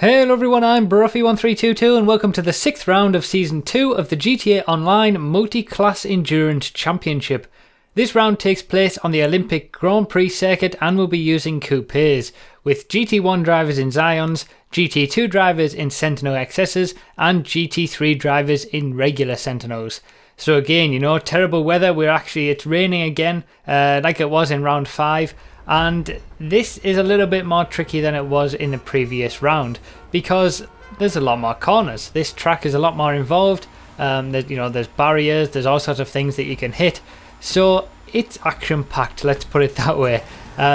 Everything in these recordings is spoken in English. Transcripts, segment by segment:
Hello everyone, I'm Bruffy1322 and welcome to the 6th round of Season 2 of the GTA Online Multi-Class Endurance Championship. This round takes place on the Olympic Grand Prix circuit and will be using Coupes, with GT1 drivers in Zions, GT2 drivers in Sentinel XSs and GT3 drivers in regular Sentinels. So again, terrible weather, it's raining again, like it was in round 5. And this is a little bit more tricky than it was in the previous round because there's a lot more corners. This track is a lot more involved. There's barriers, there's all sorts of things that you can hit. So it's action-packed, let's put it that way.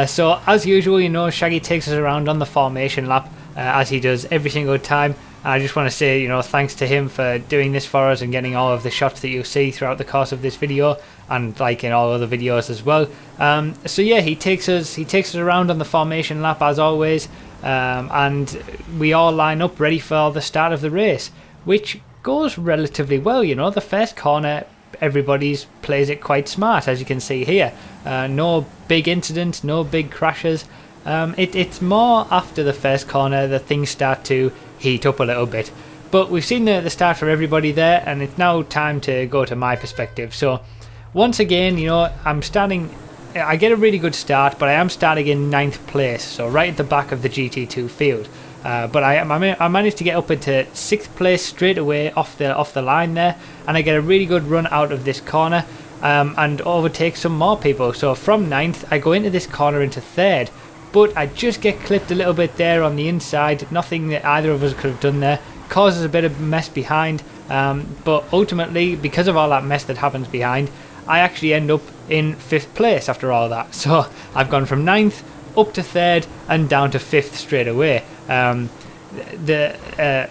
So as usual, Shaggy takes us around on the formation lap as he does every single time. I just want to say, thanks to him for doing this for us and getting all of the shots that you'll see throughout the course of this video and like in all other videos as well. So yeah, he takes us around on the formation lap as always, and we all line up ready for the start of the race, which goes relatively well. The first corner, everybody's plays it quite smart, as you can see here. No big incidents, no big crashes. It's more after the first corner that things start to heat up a little bit, but we've seen the start for everybody there, and it's now time to go to my perspective. So once again, I get a really good start, but I am starting in 9th place, so right at the back of the GT2 field. But I managed to get up into 6th place straight away off the line there, and I get a really good run out of this corner and overtake some more people. So from 9th, I go into this corner into 3rd. But I just get clipped a little bit there on the inside. Nothing that either of us could have done there. Causes a bit of mess behind. But ultimately, because of all that mess that happens behind, I actually end up in 5th place after all that. So I've gone from 9th up to 3rd and down to 5th straight away. The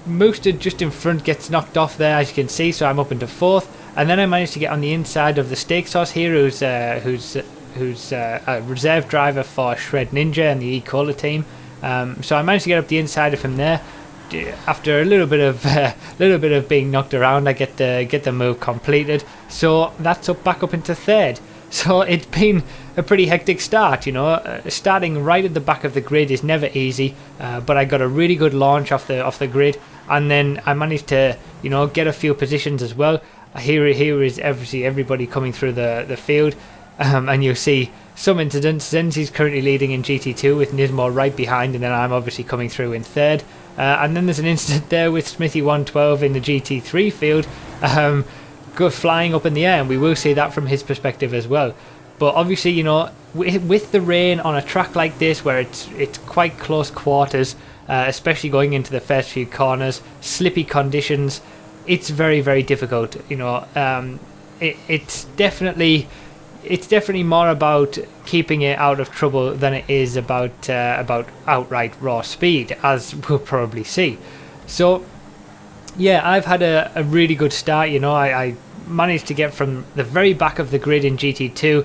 Mooster just in front gets knocked off there, as you can see. So I'm up into 4th. And then I managed to get on the inside of the steak sauce here, who's a reserve driver for Shred Ninja and the E-Cola team. So I managed to get up the inside of him there. After a little bit of being knocked around, I get the move completed. So that's back up into 3rd. So it's been a pretty hectic start. Starting right at the back of the grid is never easy. But I got a really good launch off the grid, and then I managed to get a few positions as well. Here is everybody coming through the field. And you'll see some incidents. Zenzi's currently leading in GT2 with Nismo right behind, and then I'm obviously coming through in 3rd. And then there's an incident there with Smithy112 in the GT3 field, go flying up in the air, and we will see that from his perspective as well. But obviously, with the rain on a track like this where it's quite close quarters, especially going into the first few corners, slippy conditions, it's very, very difficult. It's definitely more about keeping it out of trouble than it is about outright raw speed, as we'll probably see. So yeah, I've had a really good start. I managed to get from the very back of the grid in GT2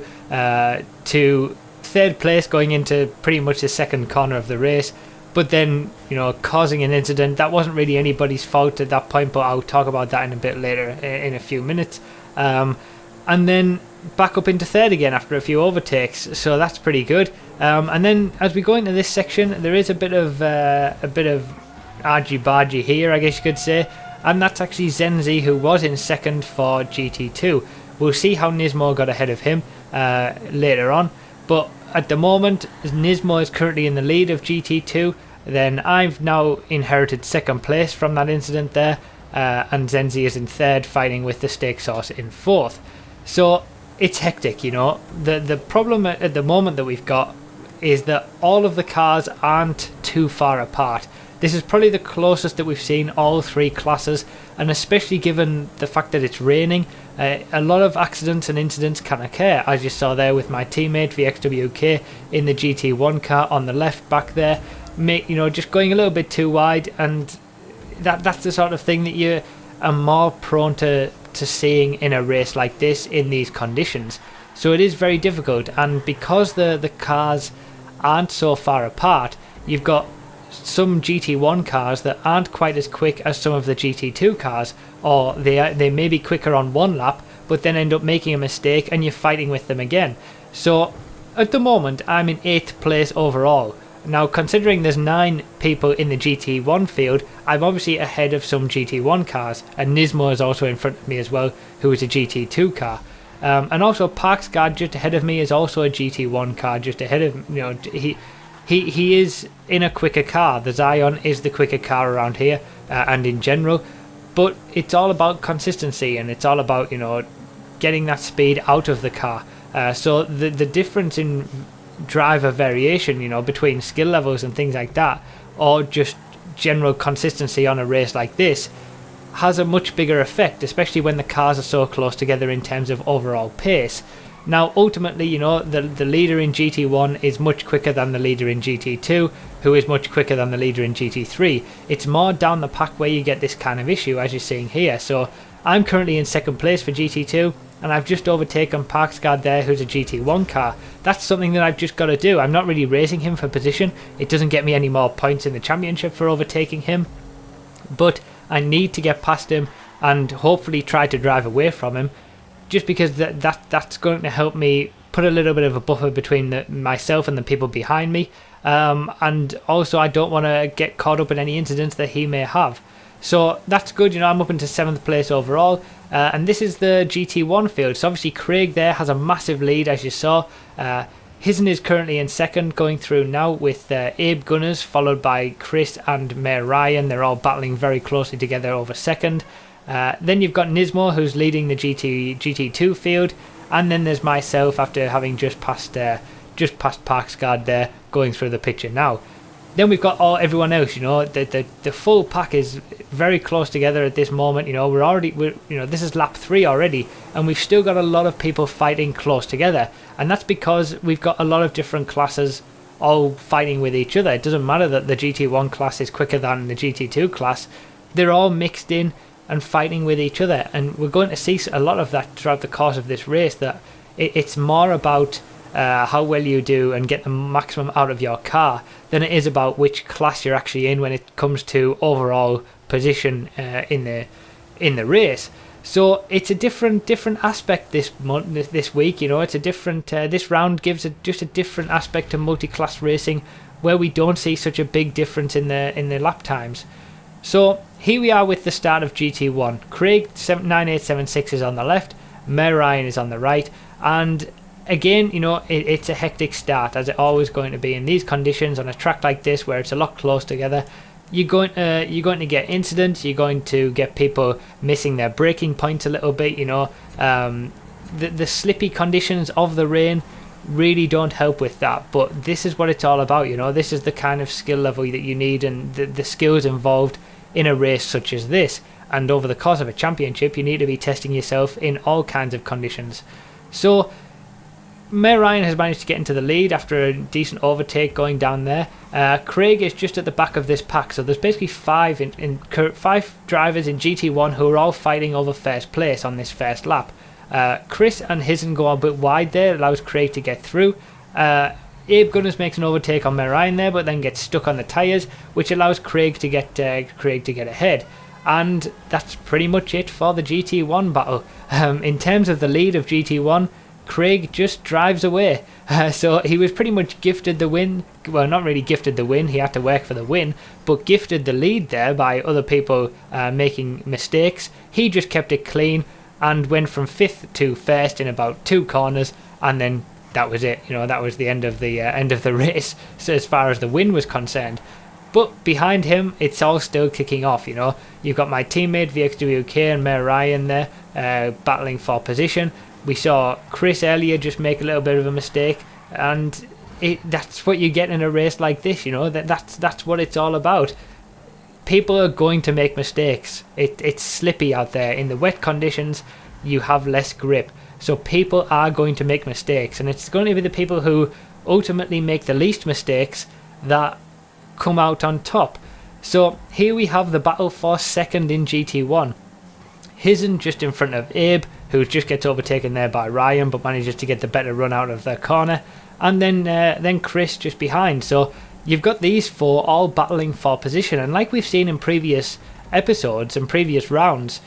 to 3rd place going into pretty much the 2nd corner of the race, but then causing an incident that wasn't really anybody's fault at that point, but I'll talk about that in a bit later in a few minutes. And then back up into 3rd again after a few overtakes, so that's pretty good. And then as we go into this section, there is a bit of argy-bargy here, I guess you could say, and that's actually Zenzi, who was in 2nd for GT2. We'll see how Nismo got ahead of him later on, but at the moment Nismo is currently in the lead of GT2. Then I've now inherited 2nd place from that incident there, and Zenzi is in 3rd, fighting with the steak sauce in 4th. So it's hectic. The problem at the moment that we've got is that all of the cars aren't too far apart. This is probably the closest that we've seen all 3 classes, and especially given the fact that it's raining, a lot of accidents and incidents can occur, as you saw there with my teammate VXWK in the GT1 car on the left back there, just going a little bit too wide, and that's the sort of thing that you are more prone to seeing in a race like this in these conditions. So it is very difficult, and because the cars aren't so far apart, you've got some GT1 cars that aren't quite as quick as some of the GT2 cars, or they may be quicker on one lap but then end up making a mistake and you're fighting with them again. So at the moment I'm in 8th place overall, Now, considering there's 9 people in the GT1 field, I'm obviously ahead of some GT1 cars, and Nismo is also in front of me as well, who is a GT2 car. And also Parksguard just ahead of me is also a GT1 car, just ahead of, he is in a quicker car. The Zion is the quicker car around here, and in general, but it's all about consistency, and it's all about, getting that speed out of the car. So the difference in driver variation, between skill levels and things like that, or just general consistency on a race like this, has a much bigger effect, especially when the cars are so close together in terms of overall pace. Now, ultimately, the leader in GT1 is much quicker than the leader in GT2, who is much quicker than the leader in GT3. It's more down the pack where you get this kind of issue, as you're seeing here. So I'm currently in second place for GT2, and I've just overtaken Parksguard there, who's a GT1 car. That's something that I've just got to do. I'm not really racing him for position. It doesn't get me any more points in the championship for overtaking him, but I need to get past him and hopefully try to drive away from him, just because that's going to help me put a little bit of a buffer between myself and the people behind me, and also I don't want to get caught up in any incidents that he may have. So that's good. I'm up into 7th place overall, and this is the GT1 field. So obviously Craig there has a massive lead, as you saw. Hisn is currently in second, going through now with Abe Gunners, followed by Chris and Mayor Ryan. They're all battling very closely together over second. Then you've got Nismo, who's leading the GT2 field, and then there's myself after having just passed Parksguard there, going through the picture now. Then we've got everyone else. The full pack is very close together at this moment. This is lap 3 already, and we've still got a lot of people fighting close together, and that's because we've got a lot of different classes all fighting with each other. It doesn't matter that the GT1 class is quicker than the GT2 class; they're all mixed in and fighting with each other, and we're going to see a lot of that throughout the course of this race. That it's more about how well you do and get the maximum out of your car than it is about which class you're actually in when it comes to overall position in the race. So it's a different aspect this week. It's a different. This round gives just a different aspect to multi-class racing, where we don't see such a big difference in the lap times. So here we are with the start of GT1. Craig 9876 is on the left, Mayor Ryan is on the right, and again, it's a hectic start, as it always going to be in these conditions on a track like this where it's a lot close together. You're going to get incidents. You're going to get people missing their braking points a little bit. The slippy conditions of the rain really don't help with that. But this is what it's all about. This is the kind of skill level that you need, and the skills involved in a race such as this. And over the course of a championship, you need to be testing yourself in all kinds of conditions. So Mayor Ryan has managed to get into the lead after a decent overtake going down there. Craig is just at the back of this pack, so there's basically 5 drivers in GT1 who are all fighting over first place on this first lap. Chris and Hisn go a bit wide there, allows Craig to get through. Abe Gunners makes an overtake on Mayor Ryan there, but then gets stuck on the tyres, which allows Craig to get ahead. And that's pretty much it for the GT1 battle. In terms of the lead of GT1, Craig just drives away. So he was pretty much gifted the win. Well, not really gifted the win, he had to work for the win, but gifted the lead there by other people making mistakes. He just kept it clean and went from 5th to 1st in about 2 corners, and then that was it. That was the end of the race, so as far as the win was concerned. But behind him, it's all still kicking off. You've got my teammate VXWK and Mayor Ryan there battling for position. We saw Chris earlier just make a little bit of a mistake, and that's what you get in a race like this. That's what it's all about. People are going to make mistakes. It's slippy out there. In the wet conditions, you have less grip, so people are going to make mistakes, and it's going to be the people who ultimately make the least mistakes that come out on top. So here we have the battle for second in GT1. Hisn just in front of Abe, who just gets overtaken there by Ryan, but manages to get the better run out of the corner, and then Chris just behind. So you've got these 4 all battling for position, and like we've seen in previous episodes and previous rounds,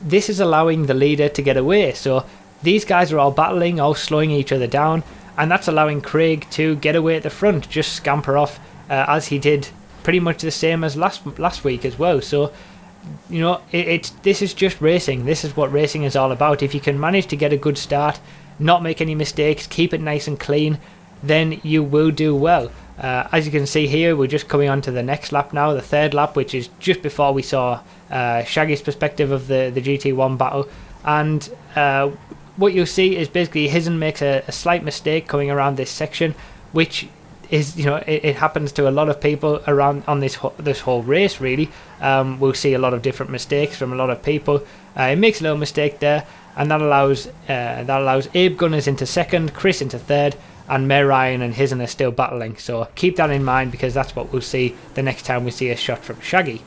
this is allowing the leader to get away. So these guys are all battling, all slowing each other down, and that's allowing Craig to get away at the front, just scamper off as he did pretty much the same as last week as well. So this is just racing. This is what racing is all about. If you can manage to get a good start, not make any mistakes, keep it nice and clean, then you will do well. As you can see here, we're just coming on to the next lap now, the third lap, which is just before we saw Shaggy's perspective of the GT1 battle. And what you'll see is basically Hizen makes a slight mistake coming around this section, which is, it happens to a lot of people around on this whole race, really. We'll see a lot of different mistakes from a lot of people. It makes a little mistake there, and that allows Abe Gunners into second, Chris into third, and May Ryan and Hizen are still battling. So keep that in mind, because that's what we'll see the next time we see a shot from Shaggy.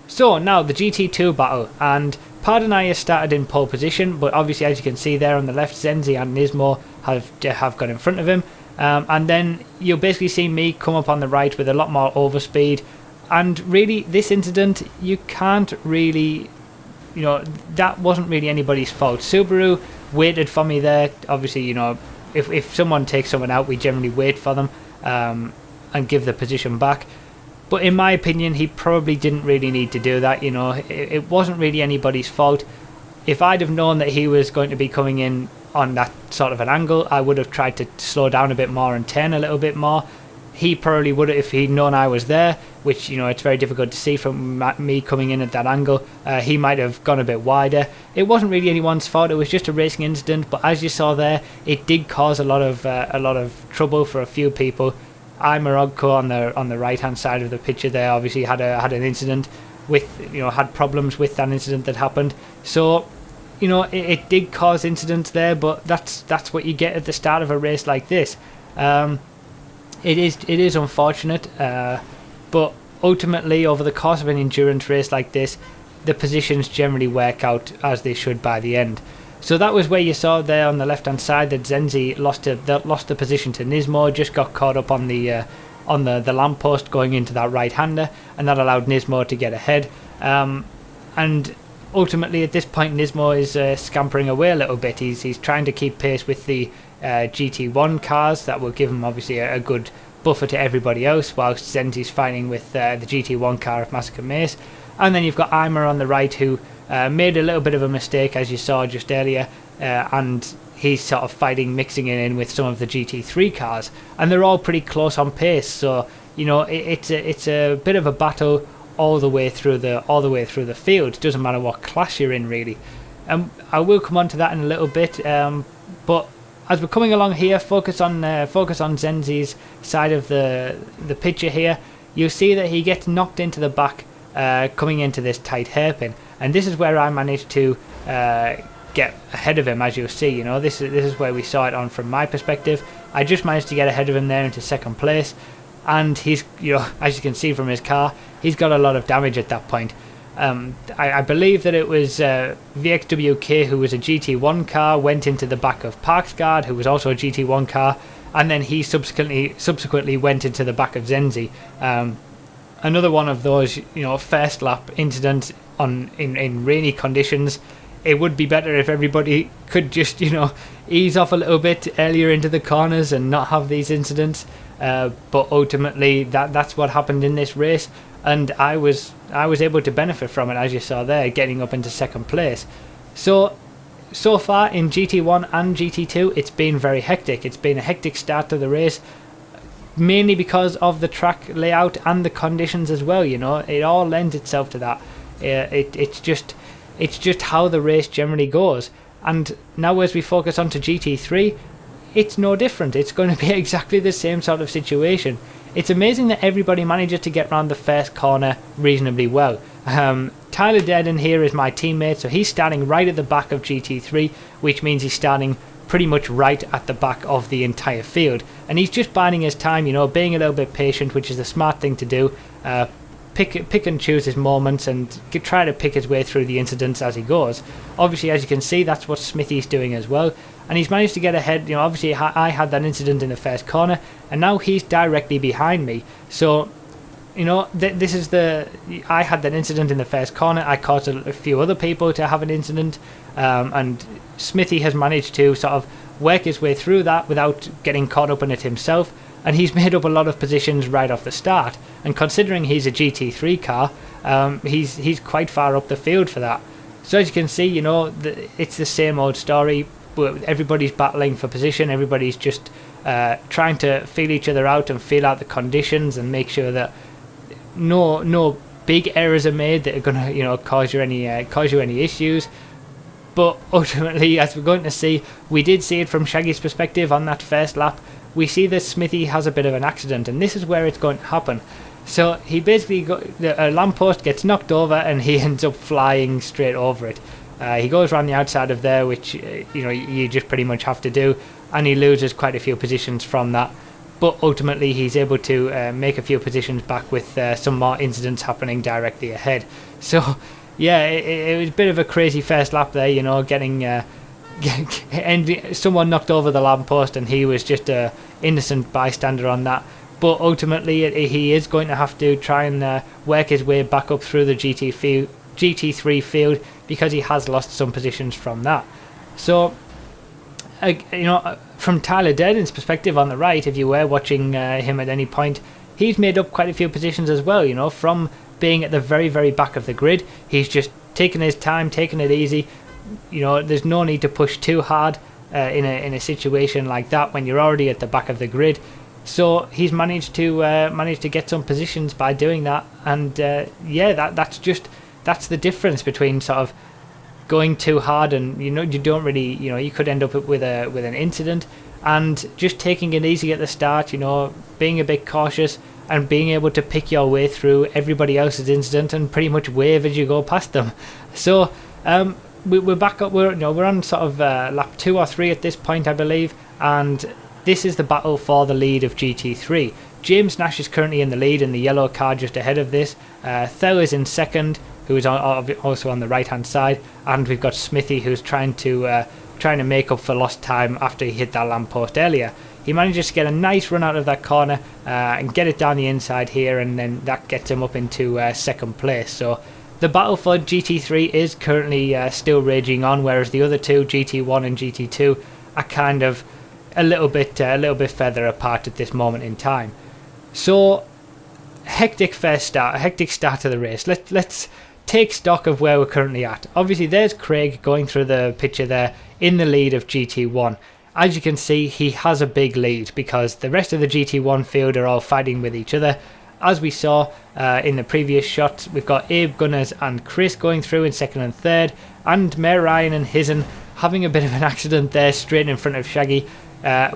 So now the GT2 battle, and Pardon I has started in pole position, but obviously as you can see there on the left, Zenzi and Nismo have got in front of him. And then you'll basically see me come up on the right with a lot more overspeed. And really, this incident, you can't really, that wasn't really anybody's fault. Subaru waited for me there. Obviously, if someone takes someone out, we generally wait for them and give the position back. But in my opinion, he probably didn't really need to do that. It wasn't really anybody's fault. If I'd have known that he was going to be coming in on that sort of an angle, I would have tried to slow down a bit more and turn a little bit more. He probably would have, if he'd known I was there, which it's very difficult to see from me coming in at that angle. He might have gone a bit wider. It wasn't really anyone's fault. It was just a racing incident. But as you saw there, it did cause a lot of trouble for a few people. Morogko on the right hand side of the picture there obviously had an incident with had problems with that incident that happened. So it did cause incidents there, but that's what you get at the start of a race like this. It is unfortunate, but ultimately over the course of an endurance race like this, the positions generally work out as they should by the end. So that was where you saw there on the left hand side that Zenzi lost the position to Nismo, just got caught up on the lamppost going into that right hander, and that allowed Nismo to get ahead. And ultimately at this point Nismo is scampering away a little bit. He's trying to keep pace with the GT1 cars that will give him obviously a good buffer to everybody else, whilst Zenzi's fighting with the GT1 car of Massacre Mace. And then you've got Eimer on the right, who made a little bit of a mistake, as you saw just earlier, and he's sort of mixing it in with some of the GT3 cars, and they're all pretty close on pace. So it's a bit of a battle all the way through the field. It doesn't matter what class you're in, really. I will come on to that in a little bit, but as we're coming along here, focus on Zenzi's side of the picture here. You'll see that he gets knocked into the back coming into this tight hairpin, and this is where I managed to get ahead of him. As you'll see, this is where we saw it on from my perspective. I just managed to get ahead of him there into second place, and he's, as you can see from his car, he's got a lot of damage at that point. I believe that it was VXWK, who was a GT1 car, went into the back of Parksguard, who was also a GT1 car, and then he subsequently went into the back of Zenzi. Another one of those, first lap incidents in rainy conditions. It would be better if everybody could just, ease off a little bit earlier into the corners and not have these incidents. But ultimately, that's what happened in this race, and I was able to benefit from it, as you saw there, getting up into second place. So far in GT1 and GT2, it's been very hectic. It's been a hectic start to the race, mainly because of the track layout and the conditions as well. It all lends itself to that. It's just how the race generally goes. And now as we focus on to GT3, it's no different. It's going to be exactly the same sort of situation. It's amazing that everybody manages to get around the first corner reasonably well. Tyler Durden here is my teammate, so he's starting right at the back of GT3, which means he's starting pretty much right at the back of the entire field, and he's just biding his time, being a little bit patient, which is the smart thing to do. Pick and choose his moments and try to pick his way through the incidents as he goes. Obviously, as you can see, that's what Smithy's doing as well, and he's managed to get ahead. Obviously I had that incident in the first corner, and now he's directly behind me. So this is I had that incident in the first corner. I caused a few other people to have an incident, and Smithy has managed to sort of work his way through that without getting caught up in it himself, and he's made up a lot of positions right off the start. And considering he's a GT3 car, he's quite far up the field for that. So as you can see, you know, it's the same old story, but everybody's battling for position, everybody's just trying to feel each other out and feel out the conditions and make sure that no big errors are made that are going to, you know, cause you any issues. But ultimately, as we're going to see, we did see it from Shaggy's perspective on that first lap. We see that Smithy has a bit of an accident, and this is where it's going to happen. So he basically a lamppost gets knocked over, and he ends up flying straight over it. He goes around the outside of there, which you know, you just pretty much have to do, and he loses quite a few positions from that. But ultimately, he's able to make a few positions back with some more incidents happening directly ahead. So yeah, it was a bit of a crazy first lap there, you know, getting someone knocked over the lamppost, and he was just a innocent bystander on that. But ultimately, he is going to have to try and work his way back up through the GT3 field, because he has lost some positions from that. So, you know, from Tyler Durden's perspective on the right, if you were watching him at any point, he's made up quite a few positions as well, you know, from being at the very, very back of the grid. He's just taking his time, taking it easy. You know, there's no need to push too hard in a situation like that when you're already at the back of the grid. So he's managed to get some positions by doing that, and yeah, that's the difference between sort of going too hard and, you know, you don't really, you know, you could end up with an incident, and just taking it easy at the start, you know, being a bit cautious and being able to pick your way through everybody else's incident and pretty much wave as you go past them. So we're back up. We're on sort of lap 2 or 3 at this point, I believe, and this is the battle for the lead of GT3. James Nash is currently in the lead in the yellow car just ahead of this. Thel is in second, who is also on the right hand side, and we've got Smithy, who's trying to make up for lost time after he hit that lamppost earlier. He manages to get a nice run out of that corner and get it down the inside here, and then that gets him up into second place. So the battle for GT3 is currently still raging on, whereas the other two, GT1 and GT2, are kind of a little bit further apart at this moment in time. So hectic start to the race. Let's take stock of where we're currently at. Obviously, there's Craig going through the picture there in the lead of GT1. As you can see, he has a big lead because the rest of the GT1 field are all fighting with each other. As we saw in the previous shots, we've got Abe Gunners and Chris going through in second and third, and Mayor Ryan and Hizen having a bit of an accident there straight in front of Shaggy,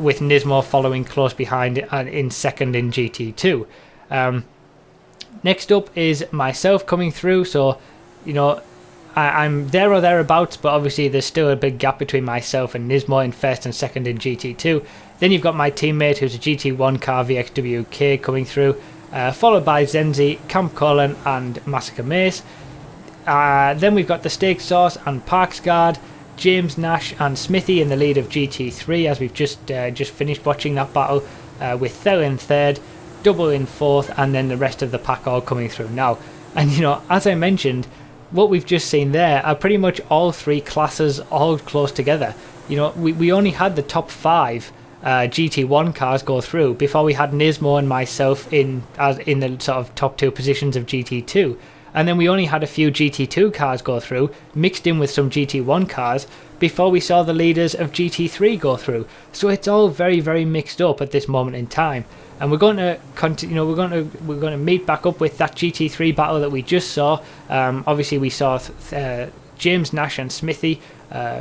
with Nismo following close behind in second in GT2. Next up is myself coming through, so, you know, I'm there or thereabouts, but obviously there's still a big gap between myself and Nismo in first and second in GT2. Then you've got my teammate, who's a GT1 car, VXWK, coming through, followed by Zenzi, Camp Colin and Massacre Mace. Then we've got the Steak Sauce and Parks Guard, James Nash and Smithy in the lead of GT3, as we've just finished watching that battle, with Thel in third, Double in fourth, and then the rest of the pack all coming through now. And, you know, as I mentioned, what we've just seen there are pretty much all three classes all close together. You know, we only had the top 5 GT1 cars go through before we had Nismo and myself in the sort of top 2 positions of GT2. And then we only had a few GT2 cars go through, mixed in with some GT1 cars, before we saw the leaders of GT3 go through. So it's all very, very mixed up at this moment in time. And we're going to continue. You know, we're going to meet back up with that GT3 battle that we just saw. Obviously, we saw James Nash and Smithy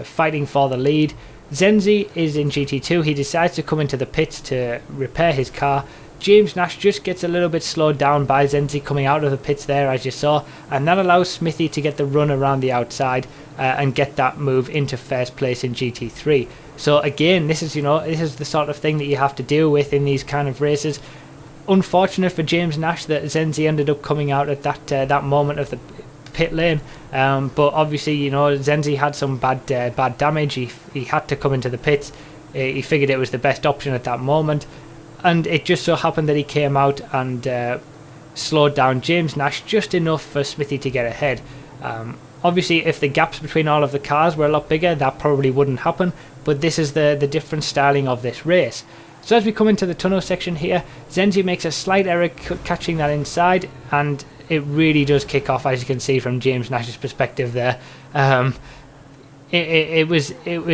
fighting for the lead. Zenzi is in GT2. He decides to come into the pits to repair his car. James Nash just gets a little bit slowed down by Zenzi coming out of the pits there, as you saw, and that allows Smithy to get the run around the outside and get that move into first place in GT3. So again, this is the sort of thing that you have to deal with in these kind of races. Unfortunate for James Nash that Zenzi ended up coming out at that moment of the pit lane, but obviously, you know, Zenzi had some bad damage. He had to come into the pits. He figured it was the best option at that moment, and it just so happened that he came out and slowed down James Nash just enough for Smithy to get ahead. Obviously, if the gaps between all of the cars were a lot bigger, that probably wouldn't happen, but this is the different styling of this race. So as we come into the tunnel section here, Zenzi makes a slight error catching that inside, and it really does kick off, as you can see from James Nash's perspective there. It was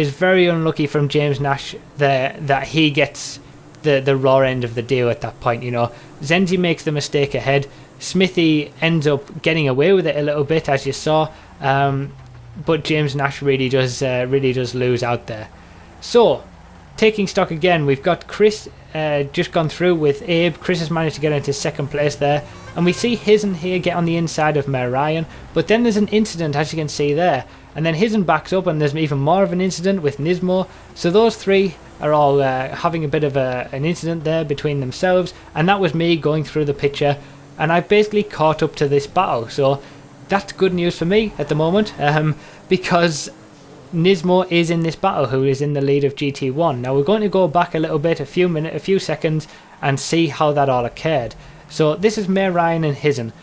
very unlucky from James Nash there that he gets the raw end of the deal at that point. You know, Zenzi makes the mistake ahead. Smithy ends up getting away with it a little bit, as you saw, but James Nash really does lose out there. So, taking stock again, we've got Chris just gone through with Abe. Chris has managed to get into second place there, and we see Hizen here get on the inside of Mayor Ryan, but then there's an incident, as you can see there, and then Hizen backs up and there's even more of an incident with Nismo. So those three are all having a bit of an incident there between themselves, and that was me going through the picture, and I've basically caught up to this battle. So that's good news for me at the moment, because Nismo is in this battle, who is in the lead of GT1. Now we're going to go back a little bit, a few seconds, and see how that all occurred. So this is Mayor Ryan and Hizen.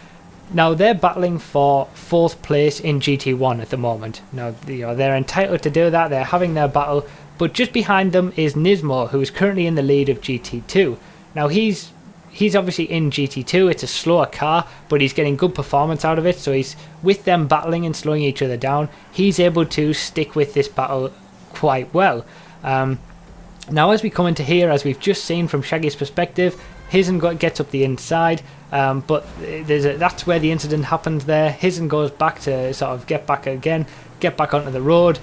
Now they're battling for 4th place in GT1 at the moment. Now, you know, they're entitled to do that, they're having their battle, but just behind them is Nismo, who is currently in the lead of GT2. Now he's obviously in GT2, it's a slower car, but he's getting good performance out of it, so he's with them battling and slowing each other down. He's able to stick with this battle quite well. Now as we come into here, as we've just seen from Shaggy's perspective, Hizen gets up the inside, but that's where the incident happened there. Hizen goes back to sort of get back onto the road,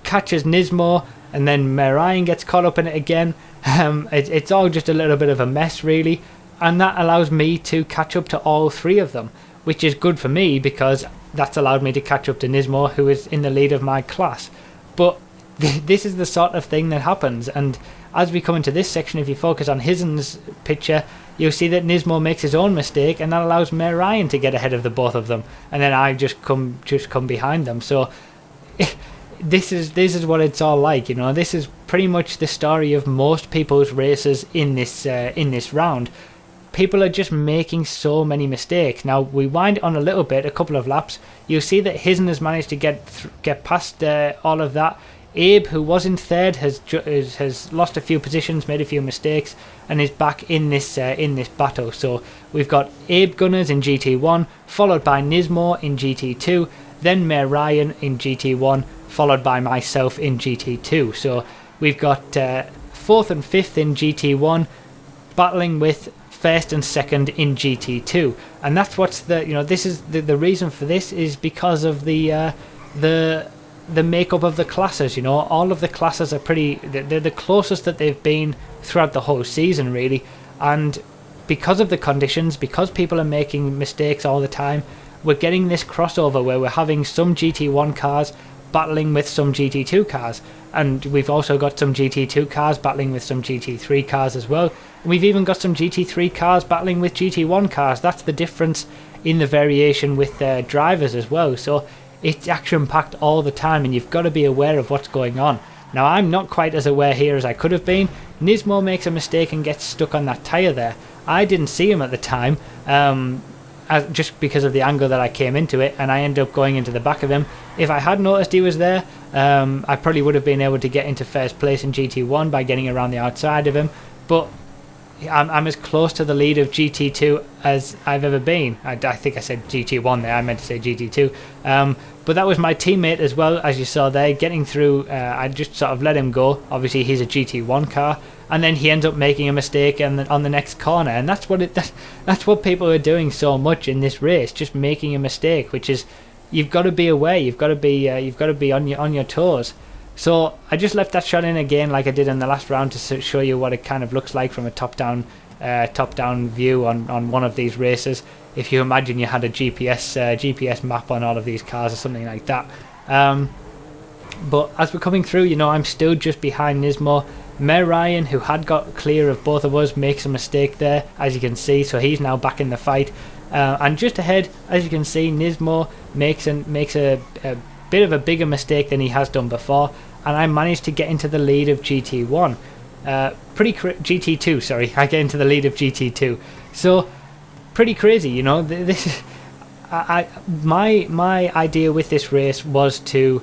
catches Nismo, and then Ryan gets caught up in it again. It's all just a little bit of a mess really, and that allows me to catch up to all three of them, which is good for me because that's allowed me to catch up to Nismo, who is in the lead of my class. But this is the sort of thing that happens, and as we come into this section, if you focus on Hizen's picture, you'll see that Nismo makes his own mistake, and that allows Mayor Ryan to get ahead of the both of them, and then I just come behind them. So this is what it's all like, you know. This is pretty much the story of most people's races in this round. People are just making so many mistakes. Now we wind on a little bit, a couple of laps. You'll see that Hizen has managed to get past all of that. Abe, who was in third, has lost a few positions, made a few mistakes, and is back in this battle. So we've got Abe Gunners in GT1, followed by Nismo in GT2, then Mayor Ryan in GT1, followed by myself in GT2. So we've got 4th and 5th in GT1, battling with 1st and 2nd in GT2, and that's what's this is the reason for this is because of the makeup of the classes. You know, all of the classes are they're the closest that they've been throughout the whole season really, and because of the conditions, because people are making mistakes all the time, we're getting this crossover where we're having some GT1 cars battling with some GT2 cars, and we've also got some GT2 cars battling with some GT3 cars as well, and we've even got some GT3 cars battling with GT1 cars. That's the difference in the variation with their drivers as well. So it's action packed all the time, and you've got to be aware of what's going on. Now I'm not quite as aware here as I could have been. Nismo makes a mistake and gets stuck on that tyre there. I didn't see him at the time, just because of the angle that I came into it, and I ended up going into the back of him. If I had noticed he was there, I probably would have been able to get into first place in GT1 by getting around the outside of him, but I'm as close to the lead of GT2 as I've ever been. I think I said GT1 there, I meant to say GT2. But that was my teammate as well, as you saw there, getting through. I just sort of let him go. Obviously he's a GT1 car, and then he ends up making a mistake on the next corner, and that's what people are doing so much in this race, just making a mistake, which is, you've got to be aware, you've got to be on your toes. So I just left that shot in again, like I did in the last round, to show you what it kind of looks like from a top-down view on one of these races. If you imagine you had a GPS map on all of these cars or something like that. But as we're coming through, you know, I'm still just behind Nismo. Mayor Ryan, who had got clear of both of us, makes a mistake there, as you can see, so he's now back in the fight. And just ahead, as you can see, Nismo makes a bit of a bigger mistake than he has done before, and I managed to get into the lead of GT1. GT2, sorry, I get into the lead of GT2. So pretty crazy, you know. my idea with this race was to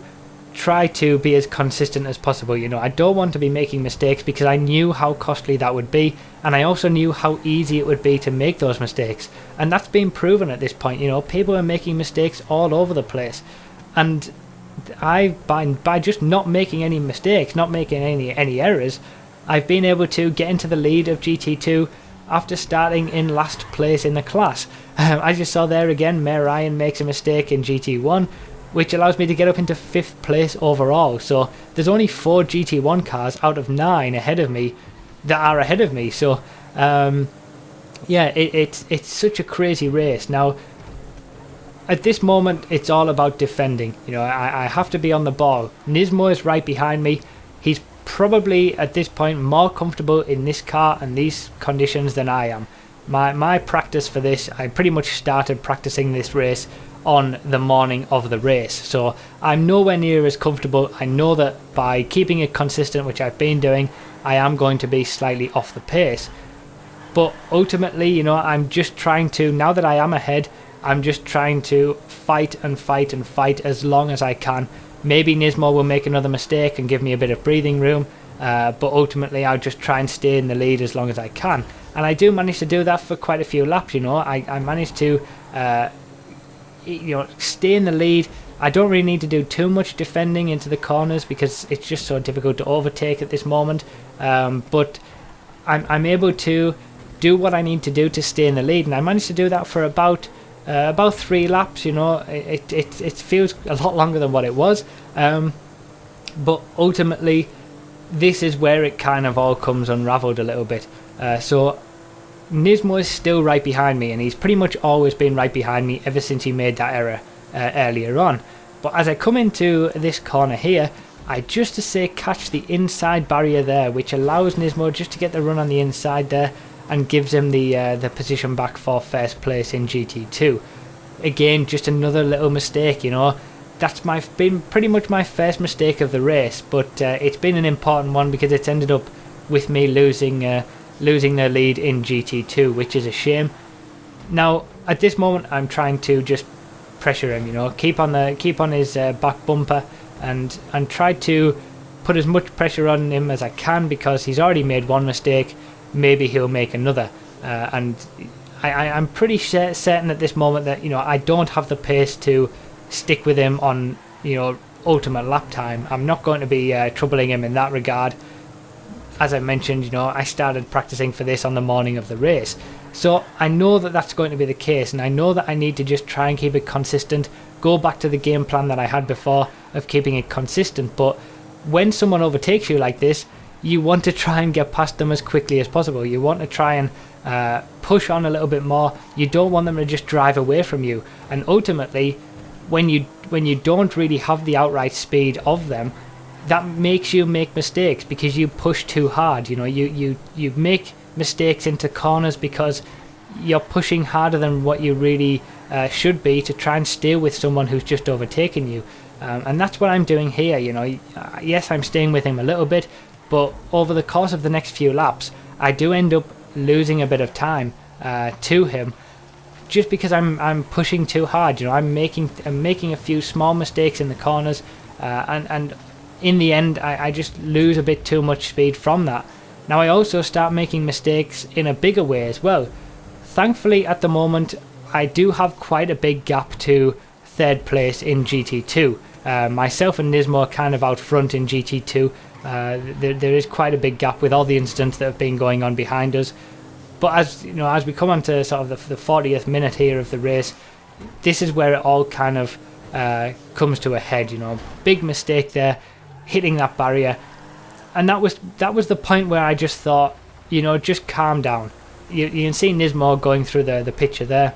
try to be as consistent as possible. I don't want to be making mistakes because I knew how costly that would be, and I also knew how easy it would be to make those mistakes, and that's been proven at this point. People are making mistakes all over the place, and by just not making any mistakes, not making any errors, I've been able to get into the lead of GT2 after starting in last place in the class. As you saw there again, Mayor Ryan makes a mistake in GT1, which allows me to get up into 5th place overall. So there's only 4 GT1 cars out of 9 ahead of me that are ahead of me. So yeah, it's such a crazy race. Now, at this moment, it's all about defending. I have to be on the ball. Nismo is right behind me. He's probably at this point more comfortable in this car and these conditions than I am. My practice for this, I pretty much started practicing this race on the morning of the race, so I'm nowhere near as comfortable. I know that by keeping it consistent, which I've been doing, I am going to be slightly off the pace. But ultimately, I'm just trying to, now that I am ahead, I'm just trying to fight and fight and fight as long as I can. Maybe Nismo will make another mistake and give me a bit of breathing room, but ultimately I'll just try and stay in the lead as long as I can. And I do manage to do that for quite a few laps. I managed to stay in the lead. I don't really need to do too much defending into the corners because it's just so difficult to overtake at this moment, but I'm able to do what I need to do to stay in the lead, and I managed to do that for about 3 laps. It feels a lot longer than what it was, but ultimately this is where it kind of all comes unraveled a little bit. So Nismo is still right behind me, and he's pretty much always been right behind me ever since he made that error earlier on. But as I come into this corner here, I just to say catch the inside barrier there, which allows Nismo just to get the run on the inside there and gives him the position back for first place in GT2. Again, just another little mistake. That's been pretty much my first mistake of the race, but it's been an important one because it's ended up with me losing the lead in GT2, which is a shame. Now at this moment I'm trying to just pressure him, keep on his back bumper and try to put as much pressure on him as I can, because he's already made one mistake. Maybe he'll make another, and I'm pretty certain at this moment that I don't have the pace to stick with him on ultimate lap time. I'm not going to be troubling him in that regard. As I mentioned, I started practicing for this on the morning of the race, so I know that that's going to be the case, and I know that I need to just try and keep it consistent, go back to the game plan that I had before of keeping it consistent. But when someone overtakes you like this, you want to try and get past them as quickly as possible. You want to try and push on a little bit more. You don't want them to just drive away from you, and ultimately when you don't really have the outright speed of them, that makes you make mistakes because you push too hard. You make mistakes into corners because you're pushing harder than what you really should be to try and stay with someone who's just overtaken you, and that's what I'm doing here. Yes, I'm staying with him a little bit, but over the course of the next few laps I do end up losing a bit of time to him, just because I'm pushing too hard. I'm making a few small mistakes in the corners, and in the end I just lose a bit too much speed from that. Now I also start making mistakes in a bigger way as well. Thankfully at the moment I do have quite a big gap to 3rd place in GT2. Myself and Nismo are kind of out front in GT2. There is quite a big gap with all the incidents that have been going on behind us. But as we come on to sort of the 40th minute here of the race, this is where it all kind of comes to a head. Big mistake there, hitting that barrier, and that was the point where I just thought, just calm down. You can see Nismo going through the picture there,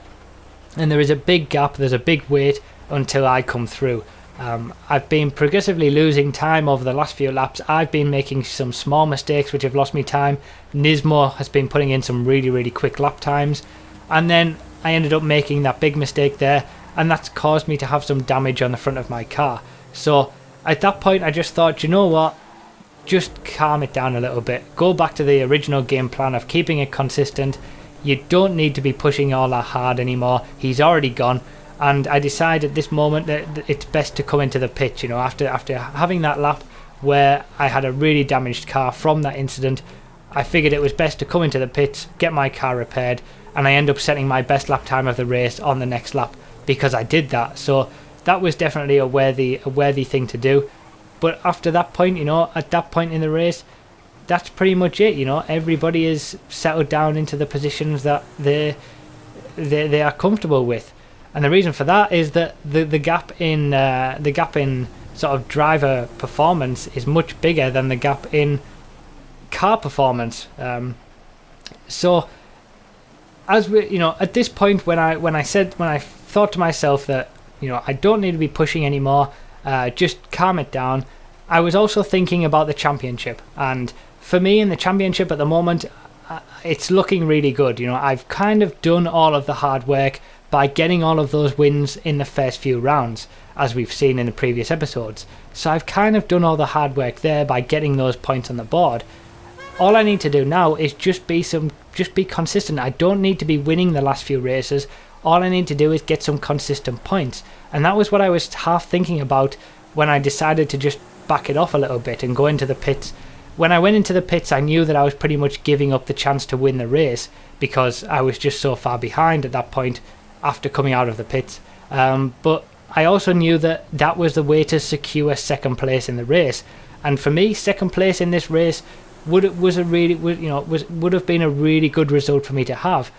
and there is a big gap, there's a big wait until I come through. I've been progressively losing time over the last few laps. I've been making some small mistakes which have lost me time. Nismo has been putting in some really quick lap times, and then I ended up making that big mistake there, and that's caused me to have some damage on the front of my car. So at that point I just thought, you know what, just calm it down a little bit, go back to the original game plan of keeping it consistent. You don't need to be pushing all that hard anymore. He's already gone, and I decide at this moment that it's best to come into the pits. After having that lap where I had a really damaged car from that incident, I figured it was best to come into the pits, get my car repaired, and I end up setting my best lap time of the race on the next lap because I did that. So that was definitely a worthy thing to do. But after that point, at that point in the race, that's pretty much it. Everybody is settled down into the positions that they are comfortable with, and the reason for that is that the gap in sort of driver performance is much bigger than the gap in car performance. So as we, at this point, when I thought to myself that I don't need to be pushing anymore, just calm it down. I was also thinking about the championship, and for me in the championship at the moment, it's looking really good. I've kind of done all of the hard work by getting all of those wins in the first few rounds, as we've seen in the previous episodes. So I've kind of done all the hard work there by getting those points on the board. All I need to do now is just be consistent. I don't need to be winning the last few races. All I need to do is get some consistent points. And that was what I was half thinking about when I decided to just back it off a little bit and go into the pits. When I went into the pits, I knew that I was pretty much giving up the chance to win the race because I was just so far behind at that point after coming out of the pits. But I also knew that that was the way to secure second place in the race. And for me, second place in this race would have been a really good result for me to have.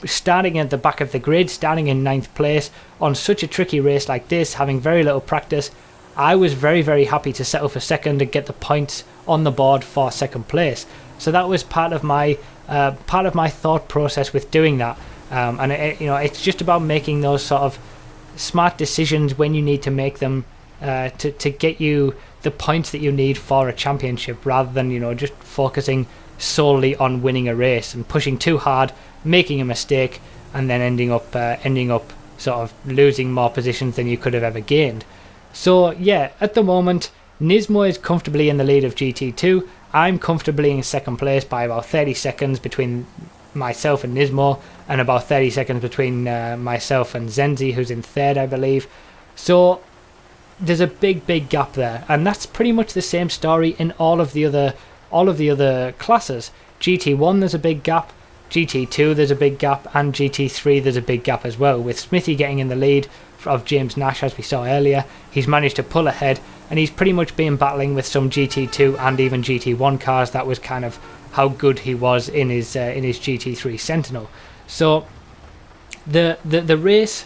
Starting at the back of the grid, starting in 9th place on such a tricky race like this, having very little practice, I was very, very happy to settle for second and get the points on the board for second place. So that was part of my thought process with doing that. And it's just about making those sort of smart decisions when you need to make them to get you the points that you need for a championship, rather than just focusing solely on winning a race and pushing too hard, making a mistake, and then ending up sort of losing more positions than you could have ever gained. So yeah, at the moment, Nismo is comfortably in the lead of GT2. I'm comfortably in second place by about 30 seconds between myself and Nismo, and about 30 seconds between myself and Zenzi, who's in third, I believe. So there's a big gap there, and that's pretty much the same story in all of the other classes. GT1 there's a big gap, GT2 there's a big gap, and GT3 there's a big gap as well, with Smithy getting in the lead of James Nash, as we saw earlier. He's managed to pull ahead, and he's pretty much been battling with some GT2 and even GT1 cars. That was kind of how good he was in his GT3 Sentinel. So the race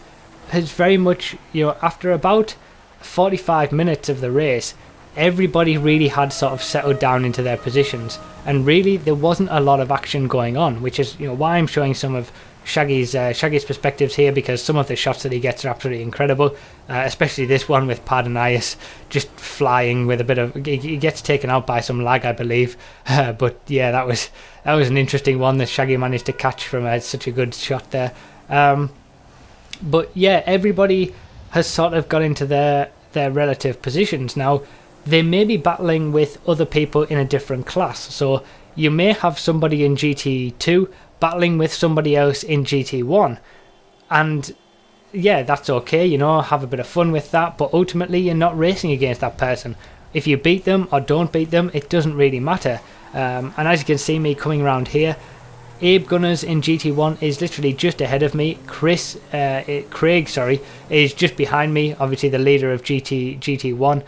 has very much, after about 45 minutes of the race, everybody really had sort of settled down into their positions, and really there wasn't a lot of action going on, which is why I'm showing some of Shaggy's perspectives here, because some of the shots that he gets are absolutely incredible, especially this one with Pardonius just flying with a bit of, he gets taken out by some lag, I believe, but yeah, that was an interesting one that Shaggy managed to catch from such a good shot there. But yeah, everybody has sort of got into their relative positions. Now they may be battling with other people in a different class, so you may have somebody in GT2 battling with somebody else in GT1, and yeah, that's okay, have a bit of fun with that, but ultimately you're not racing against that person. If you beat them or don't beat them, it doesn't really matter. And as you can see me coming around here, Abe Gunners in GT1 is literally just ahead of me. Craig is just behind me, obviously the leader of GT1.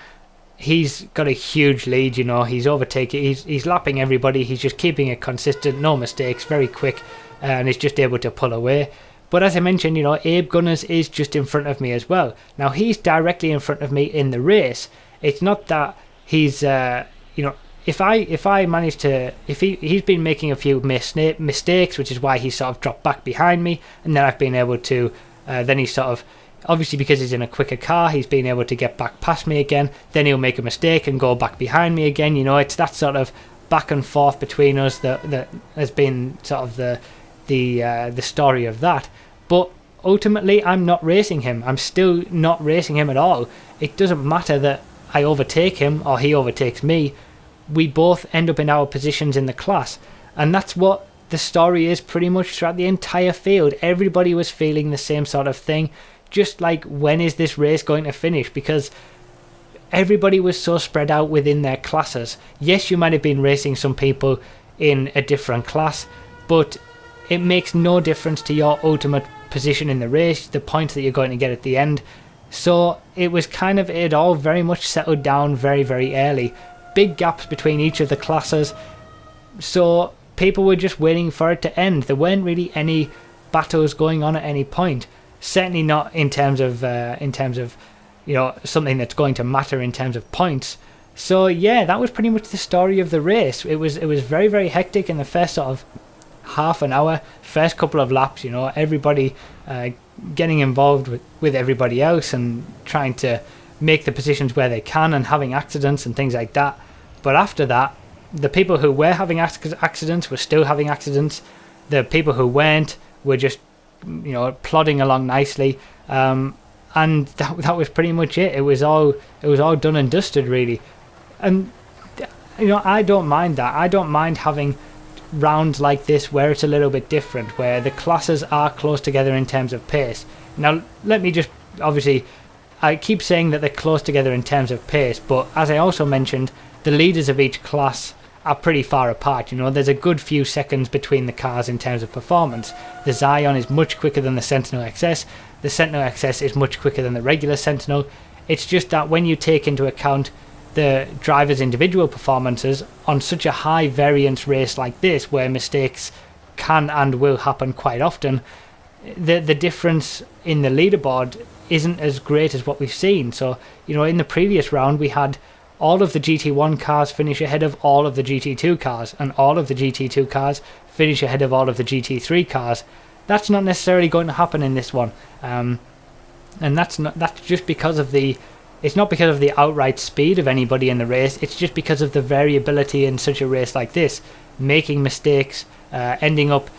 He's got a huge lead, he's overtaking, he's lapping everybody, he's just keeping it consistent, no mistakes, very quick, and is just able to pull away. But as I mentioned, Abe Gunners is just in front of me as well. Now he's directly in front of me in the race. It's not that he's, if I manage to, if he's been making a few mistakes, which is why he sort of dropped back behind me, and then I've been able to, then he's sort of, obviously because he's in a quicker car, he's been able to get back past me again, then he'll make a mistake and go back behind me again. It's that sort of back and forth between us that has been sort of the story of that. But ultimately I'm not racing him. I'm still not racing him at all. It doesn't matter that I overtake him or he overtakes me. We both end up in our positions in the class, and that's what the story is pretty much throughout the entire field. Everybody was feeling the same sort of thing, just like, when is this race going to finish? Because everybody was so spread out within their classes. Yes, you might have been racing some people in a different class, but it makes no difference to your ultimate position in the race, the points that you're going to get at the end. So it was kind of, it all very much settled down very, very early. Big gaps between each of the classes, so people were just waiting for it to end. There weren't really any battles going on at any point. Certainly not in terms of something that's going to matter in terms of points. So yeah, that was pretty much the story of the race. It was very, very hectic in the first sort of half an hour, first couple of laps. Everybody getting involved with everybody else and trying to make the positions where they can and having accidents and things like that. But after that, the people who were having accidents were still having accidents. The people who weren't were just plodding along nicely. And that was pretty much it. It was all done and dusted, really. And I don't mind that. I don't mind having rounds like this where it's a little bit different, where the classes are close together in terms of pace. Now, let me just, obviously, I keep saying that they're close together in terms of pace, but as I also mentioned, the leaders of each class are pretty far apart. There's a good few seconds between the cars in terms of performance. The Zion is much quicker than the Sentinel XS. The Sentinel XS is much quicker than the regular Sentinel. It's just that when you take into account the drivers' individual performances on such a high variance race like this, where mistakes can and will happen quite often, the difference in the leaderboard isn't as great as what we've seen. So, in the previous round we had all of the GT1 cars finish ahead of all of the GT2 cars, and all of the GT2 cars finish ahead of all of the GT3 cars. That's not necessarily going to happen in this one, and that's just because of it's not because of the outright speed of anybody in the race. It's just because of the variability in such a race like this, making mistakes, ending up,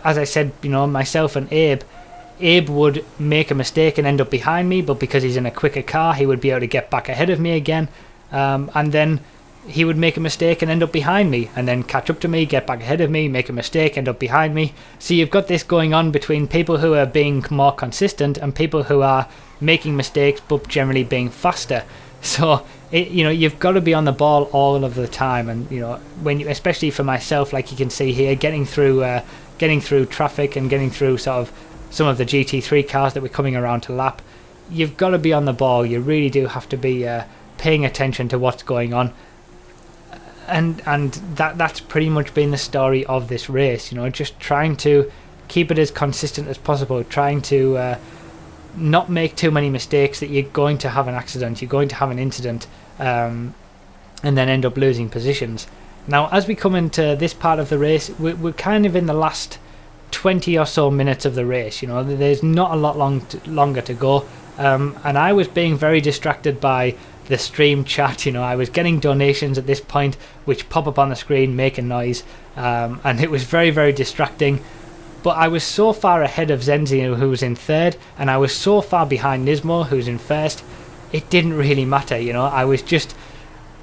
as I said, myself and Abe would make a mistake and end up behind me, but because he's in a quicker car, he would be able to get back ahead of me again. And then he would make a mistake and end up behind me, and then catch up to me, get back ahead of me, make a mistake, end up behind me. So you've got this going on between people who are being more consistent and people who are making mistakes but generally being faster. So you've got to be on the ball all of the time, and especially for myself, like you can see here, getting through traffic and getting through sort of some of the GT3 cars that were coming around to lap, you've got to be on the ball. You really do have to be paying attention to what's going on, and that's pretty much been the story of this race. Just trying to keep it as consistent as possible, trying to not make too many mistakes that you're going to have an accident, you're going to have an incident, and then end up losing positions. Now, as we come into this part of the race, we're kind of in the last 20 or so minutes of the race. There's not a lot longer to go, and I was being very distracted by the stream chat. I was getting donations at this point which pop up on the screen, make a noise, and it was very, very distracting. But I was so far ahead of Zenzi, who was in third, and I was so far behind Nismo, who's in first, it didn't really matter. I was just,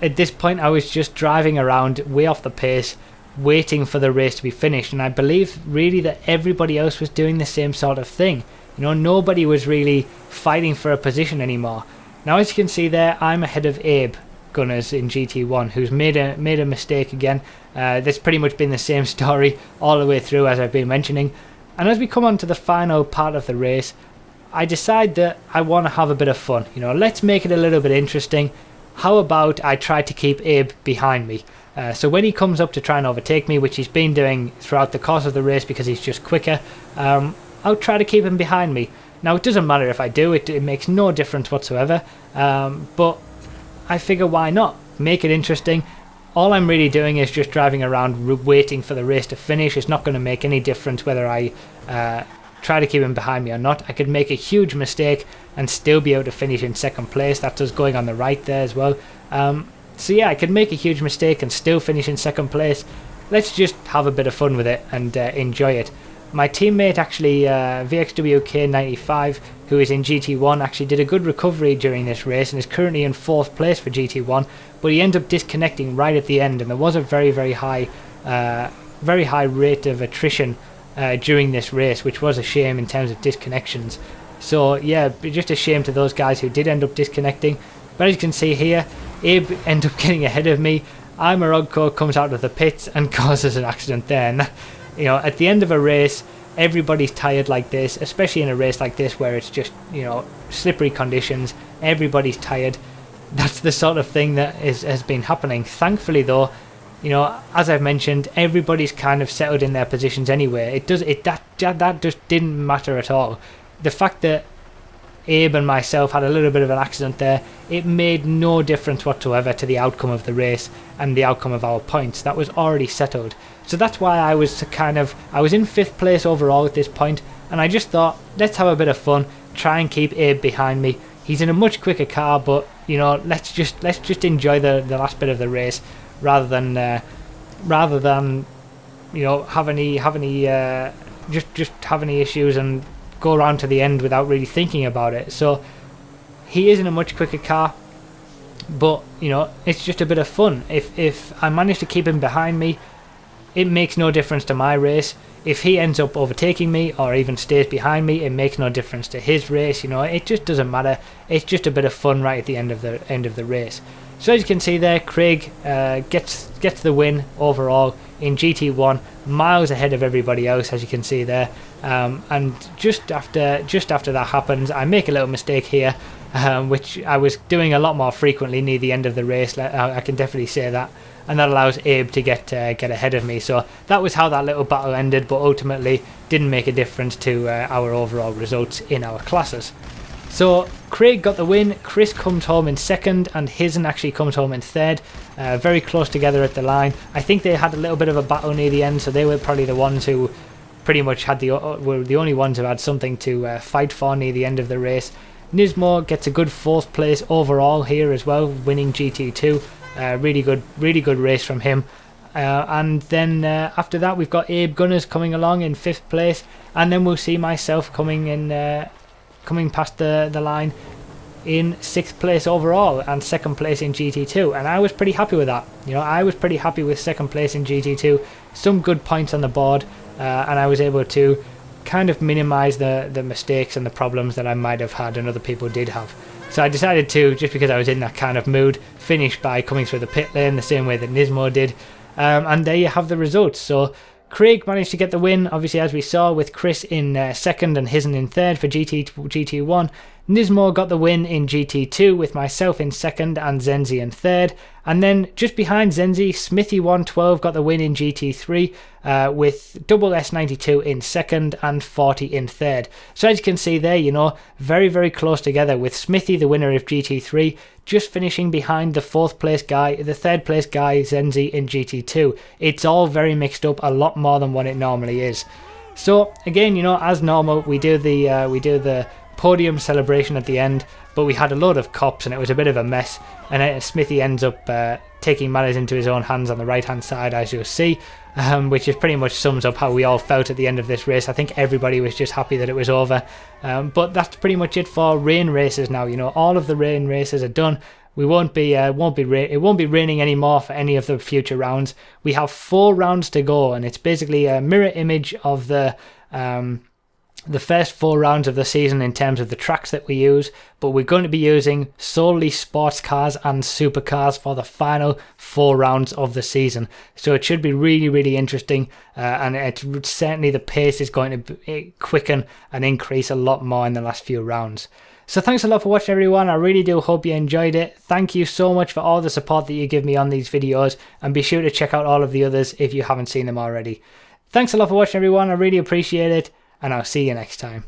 at this point, I was just driving around way off the pace, waiting for the race to be finished. And I believe really that everybody else was doing the same sort of thing. Nobody was really fighting for a position anymore. Now, as you can see there, I'm ahead of Abe Gunners in GT1, who's made a mistake again. That's pretty much been the same story all the way through, as I've been mentioning. And as we come on to the final part of the race, I decide that I want to have a bit of fun. Let's make it a little bit interesting. How about I try to keep Abe behind me? So when he comes up to try and overtake me, which he's been doing throughout the course of the race because he's just quicker, I'll try to keep him behind me. Now, it doesn't matter if I do, it makes no difference whatsoever, but I figure why not? Make it interesting. All I'm really doing is just driving around waiting for the race to finish. It's not going to make any difference whether I try to keep him behind me or not. I could make a huge mistake and still be able to finish in second place. That's us going on the right there as well. So yeah, I could make a huge mistake and still finish in second place. Let's just have a bit of fun with it and enjoy it. My teammate actually, VXWK95, who is in GT1, actually did a good recovery during this race and is currently in 4th place for GT1, but he ended up disconnecting right at the end, and there was a very, very high very high rate of attrition during this race, which was a shame in terms of disconnections. So yeah, just a shame to those guys who did end up disconnecting. But as you can see here, Abe ended up getting ahead of me. Imarogko comes out of the pits and causes an accident there. And, you know, at the end of a race, everybody's tired like this, especially in a race like this where it's just, you know, slippery conditions. Everybody's tired. That's the sort of thing that has been happening. Thankfully, though, you know, as I've mentioned, everybody's kind of settled in their positions anyway. That just didn't matter at all. The fact that Abe and myself had a little bit of an accident there, it made no difference whatsoever to the outcome of the race and the outcome of our points. That was already settled. So that's why I was in 5th place overall at this point, and I just thought, let's have a bit of fun, try and keep Abe behind me. He's in a much quicker car, but you know, let's just enjoy the last bit of the race rather than you know have any issues and go around to the end without really thinking about it. So he is in a much quicker car, but you know, it's just a bit of fun. If I manage to keep him behind me, it makes no difference to my race. If he ends up overtaking me or even stays behind me, it makes no difference to his race. You know, it just doesn't matter. It's just a bit of fun right at the end of the race. So as you can see there, Craig gets the win overall in GT1, miles ahead of everybody else, as you can see there. And just after that happens, I make a little mistake here, which I was doing a lot more frequently near the end of the race. I can definitely say that, and that allows Abe to get ahead of me. So that was how that little battle ended, but ultimately didn't make a difference to our overall results in our classes. So Craig got the win, Chris comes home in 2nd, and Hizen actually comes home in 3rd. Very close together at the line. I think they had a little bit of a battle near the end, so they were probably the ones who pretty much were the only ones who had something to fight for near the end of the race. Nismo gets a good 4th place overall here as well, winning GT2. Really good race from him. And then after that we've got Abe Gunners coming along in 5th place, and then we'll see myself coming past the line in 6th place overall and 2nd place in GT2, and I was pretty happy with that. You know, I was pretty happy with 2nd place in GT2, some good points on the board, and I was able to kind of minimise the mistakes and the problems that I might have had and other people did have. So I decided to, just because I was in that kind of mood, finish by coming through the pit lane the same way that Nismo did, and there you have the results. So Craig managed to get the win, obviously, as we saw, with Chris in 2nd and Hizen in 3rd for GT1. Nismo got the win in GT2 with myself in 2nd and Zenzi in 3rd. And then just behind Zenzi, Smithy112 got the win in GT3 with double S92 in 2nd and 40 in 3rd. So as you can see there, you know, very, very close together, with Smithy, the winner of GT3, just finishing behind the 4th place guy, the 3rd place guy, Zenzi, in GT2. It's all very mixed up, a lot more than what it normally is. So again, you know, as normal, we do the podium celebration at the end, but we had a load of cops and it was a bit of a mess, and Smithy ends up taking matters into his own hands on the right hand side, as you'll see, which is pretty much sums up how we all felt at the end of this race. I think everybody was just happy that it was over, but that's pretty much it for rain races now. You know, all of the rain races are done. We it won't be raining anymore for any of the future rounds. We have 4 rounds to go, and it's basically a mirror image of the first 4 rounds of the season in terms of the tracks that we use, but we're going to be using solely sports cars and supercars for the final 4 rounds of the season. So it should be really, really interesting, and certainly the pace is going to quicken and increase a lot more in the last few rounds. So thanks a lot for watching, everyone. I really do hope you enjoyed it. Thank you so much for all the support that you give me on these videos, and be sure to check out all of the others if you haven't seen them already. Thanks a lot for watching, everyone. I really appreciate it, and I'll see you next time.